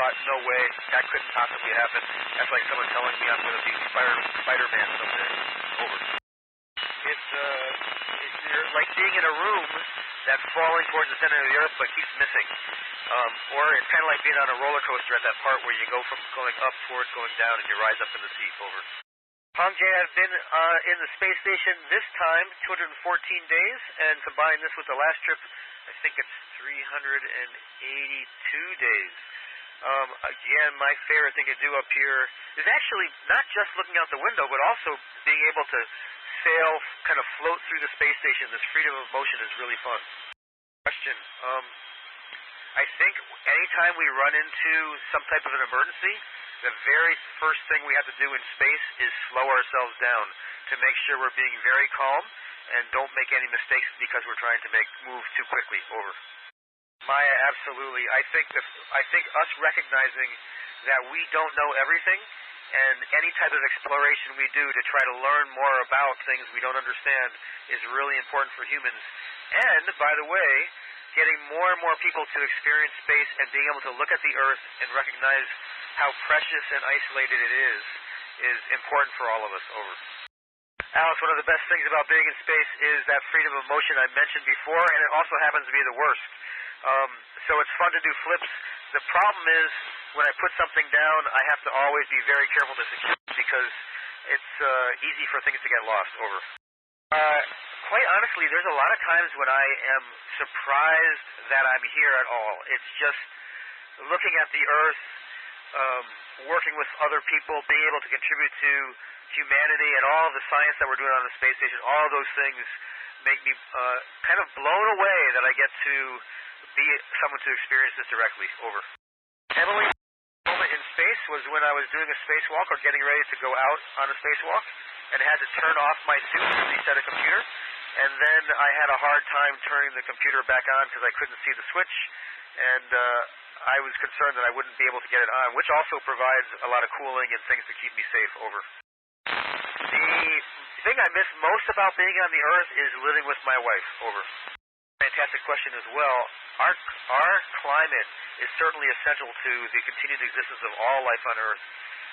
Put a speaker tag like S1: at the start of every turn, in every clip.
S1: thought, no way, that couldn't possibly happen. That's like someone telling me I'm going to be Spider-Man someday. Over. You're like being in a room that's falling towards the center of the earth but keeps missing. Or it's kind of like being on a roller coaster at that part where you go from going up towards going down and you rise up in the seat. Over. Hongjae, I've been in the space station this time, 214 days, and combine this with the last trip, I think it's 382 days. Again, my favorite thing to do up here is actually not just looking out the window, but also being able to sail, kind of float through the space station. This freedom of motion is really fun. Question. I think anytime we run into some type of an emergency, the very first thing we have to do in space is slow ourselves down to make sure we're being very calm and don't make any mistakes because we're trying to move too quickly. Over. Maya, absolutely. I think us recognizing that we don't know everything, and any type of exploration we do to try to learn more about things we don't understand is really important for humans. And, by the way, getting more and more people to experience space and being able to look at the Earth and recognize how precious and isolated it is important for all of us. Over. Alice, one of the best things about being in space is that freedom of motion I mentioned before, and it also happens to be the worst. So it's fun to do flips. The problem is, when I put something down, I have to always be very careful to secure it because it's easy for things to get lost. Over. Quite honestly, there's a lot of times when I am surprised that I'm here at all. It's just looking at the Earth, working with other people, being able to contribute to humanity and all of the science that we're doing on the space station. All of those things make me kind of blown away that I get to be someone to experience this directly. Over. Emily's moment in space was when I was doing a spacewalk or getting ready to go out on a spacewalk and had to turn off my suit to reset a computer. And then I had a hard time turning the computer back on because I couldn't see the switch. And I was concerned that I wouldn't be able to get it on, which also provides a lot of cooling and things to keep me safe. Over. The thing I miss most about being on the Earth is living with my wife. Over. Fantastic question as well. Our climate is certainly essential to the continued existence of all life on Earth.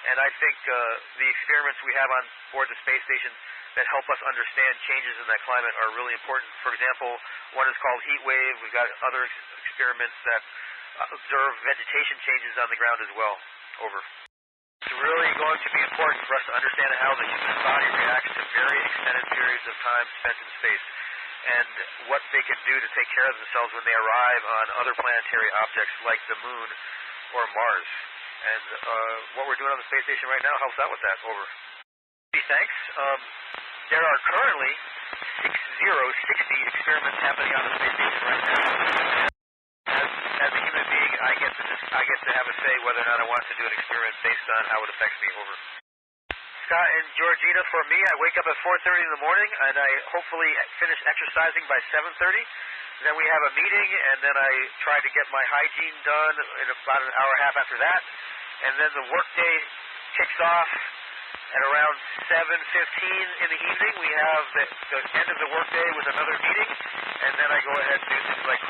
S1: And I think the experiments we have on board the space station that help us understand changes in that climate are really important. For example, one is called heat wave. We've got other experiments that observe vegetation changes on the ground as well. Over. It's really going to be important for us to understand how the human body reacts to very extended periods of time spent in space and what they can do to take care of themselves when they arrive on other planetary objects like the Moon or Mars. And what we're doing on the space station right now helps out with that. Over. Thanks. There are currently 60 experiments happening on the space station right now. As a human being, I get to have a say whether or not I want to do an experiment based on how it affects me. Over. Scott and Georgina, for me, I wake up at 4:30 in the morning, and I hopefully finish exercising by 7:30. Then we have a meeting, and then I try to get my hygiene done in about an hour and a half after that. And then the workday kicks off at around 7:15 in the evening. We have the end of the workday with another meeting, and then I go ahead and do things like